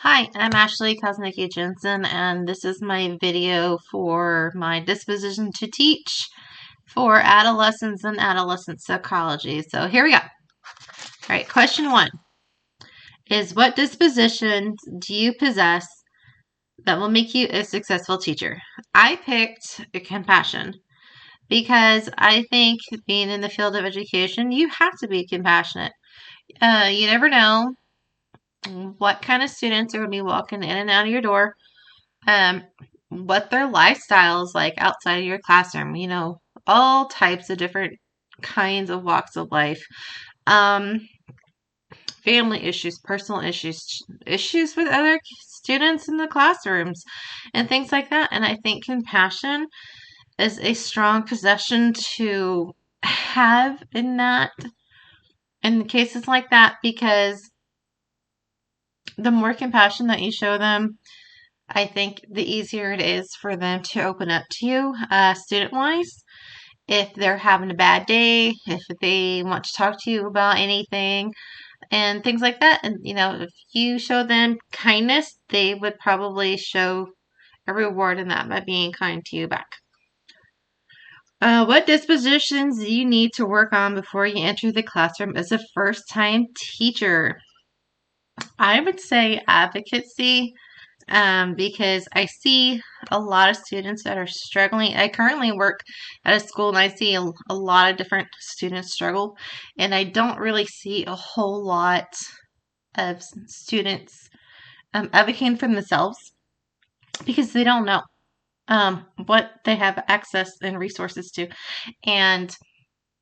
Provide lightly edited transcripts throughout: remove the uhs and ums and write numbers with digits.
Hi, I'm Ashley Kozanecki-Jensen, and this is my video for my disposition to teach for adolescents and adolescent psychology. So here we go. All right, question 1 is what dispositions do you possess that will make you a successful teacher? I picked compassion because I think being in the field of education, you have to be compassionate. You never know what kind of students are going to be walking in and out of your door, um, what their lifestyle is like outside of your classroom. All types of different kinds of walks of life. Um, Family issues, personal issues, issues with other students in the classrooms, and things like that. And I think compassion is a strong possession to have in cases like that, because the more compassion that you show them, I think the easier it is for them to open up to you, student-wise. If they're having a bad day, if they want to talk to you about anything, and things like that. And, if you show them kindness, they would probably show a reward in that by being kind to you back. What dispositions do you need to work on before you enter the classroom as a first-time teacher? I would say advocacy. Because I see a lot of students that are struggling. I currently work at a school and I see a lot of different students struggle, and I don't really see a whole lot of students advocating for themselves because they don't know what they have access and resources to. And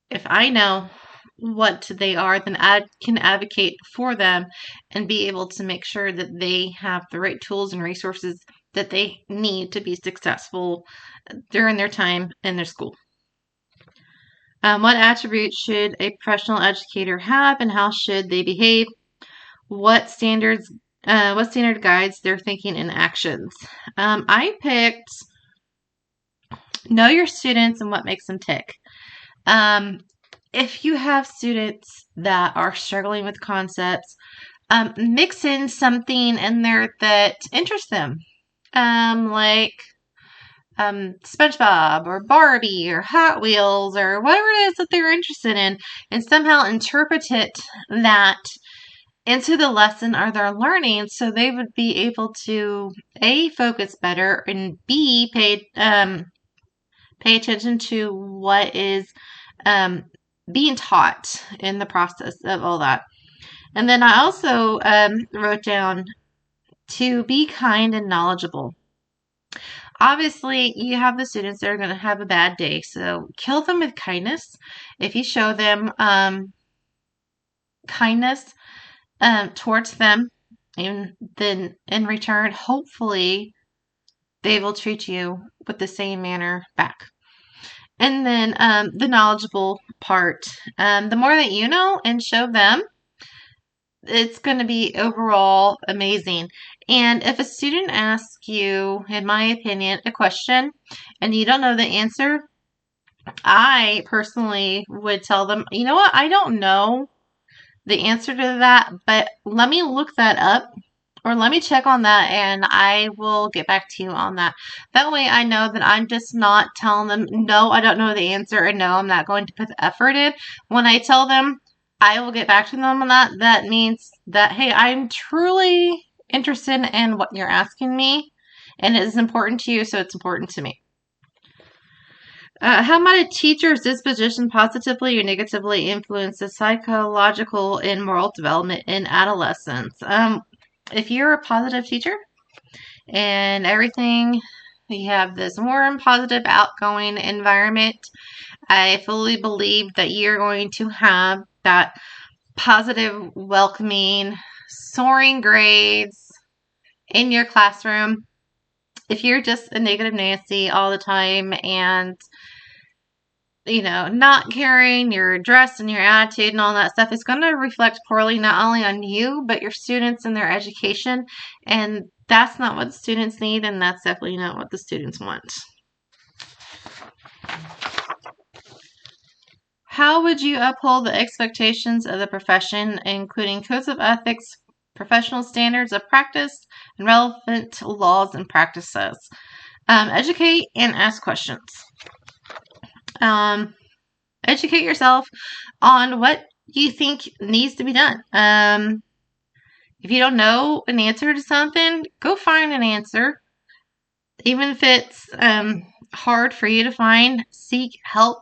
if I know what they are, then I can advocate for them and be able to make sure that they have the right tools and resources that they need to be successful during their time in their school. What attributes should a professional educator have, and how should they behave? What standard guides their thinking and actions? I picked know your students and what makes them tick. If you have students that are struggling with concepts, mix in something in there that interests them, like SpongeBob or Barbie or Hot Wheels or whatever it is that they're interested in, and somehow interpret that into the lesson or their learning, so they would be able to A, focus better, and B, pay attention to what is being taught in the process of all that. And then I also wrote down to be kind and knowledgeable. Obviously, you have the students that are going to have a bad day, so kill them with kindness. If you show them kindness towards them, and then in return, hopefully, they will treat you with the same manner back. And then the knowledgeable part, the more that you know and show them, it's going to be overall amazing. And if a student asks you, in my opinion, a question and you don't know the answer, I personally would tell them, you know what, I don't know the answer to that, but let me look that up, or let me check on that, and I will get back to you on that. That way I know that I'm just not telling them, no, I don't know the answer, and no, I'm not going to put the effort in. When I tell them I will get back to them on that, that means that, hey, I'm truly interested in what you're asking me, and it is important to you, so it's important to me. How might a teacher's disposition positively or negatively influence the psychological and moral development in adolescence? If you're a positive teacher and everything, you have this warm, positive, outgoing environment, I fully believe that you're going to have that positive, welcoming, soaring grades in your classroom. If you're just a negative Nancy all the time and not caring, your dress and your attitude and all that stuff is going to reflect poorly not only on you, but your students and their education. And that's not what the students need, and that's definitely not what the students want. How would you uphold the expectations of the profession, including codes of ethics, professional standards of practice, and relevant laws and practices. Educate and ask questions. Educate yourself on what you think needs to be done. If you don't know an answer to something, go find an answer. Even if it's hard for you to find, seek help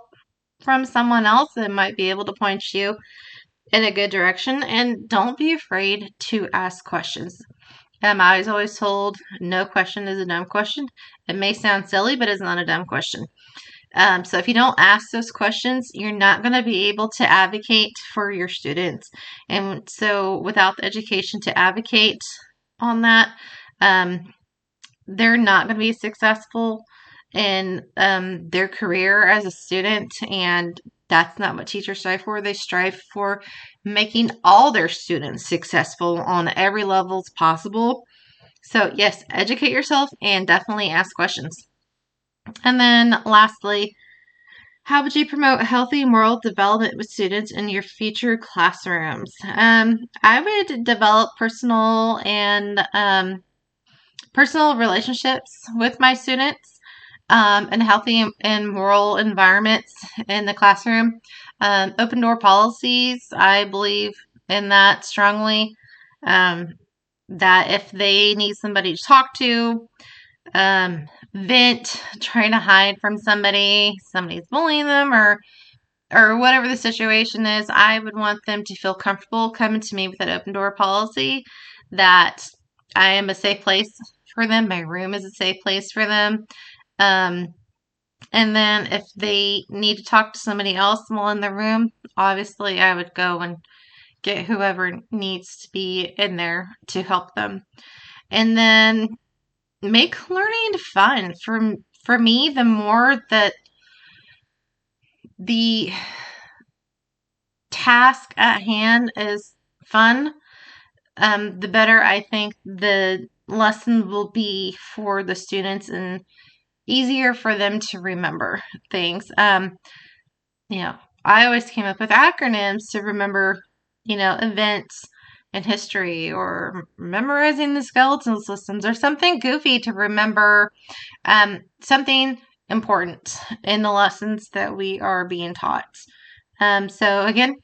from someone else that might be able to point you in a good direction, and don't be afraid to ask questions. I was always told no question is a dumb question. It may sound silly, but it's not a dumb question. So if you don't ask those questions, you're not going to be able to advocate for your students. And so without the education to advocate on that, they're not going to be successful in their career as a student. And that's not what teachers strive for. They strive for making all their students successful on every level possible. So yes, educate yourself and definitely ask questions. And then lastly, how would you promote healthy moral development with students in your future classrooms? I would develop personal relationships with my students, and healthy and moral environments in the classroom. Open door policies, I believe in that strongly. That if they need somebody to talk to, vent, trying to hide from somebody's bullying them, or whatever the situation is, I would want them to feel comfortable coming to me with that open door policy, that I am a safe place for them. My room is a safe place for them. And then if they need to talk to somebody else while in the room, obviously I would go and get whoever needs to be in there to help them. And then make learning fun. For me, the more that the task at hand is fun, the better I think the lesson will be for the students and easier for them to remember things. I always came up with acronyms to remember, events in history, or memorizing the skeletal systems, or something goofy to remember something important in the lessons that we are being taught. So again,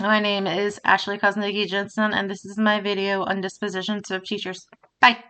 my name is Ashley Kozanecki-Jensen, and this is my video on dispositions of teachers. Bye.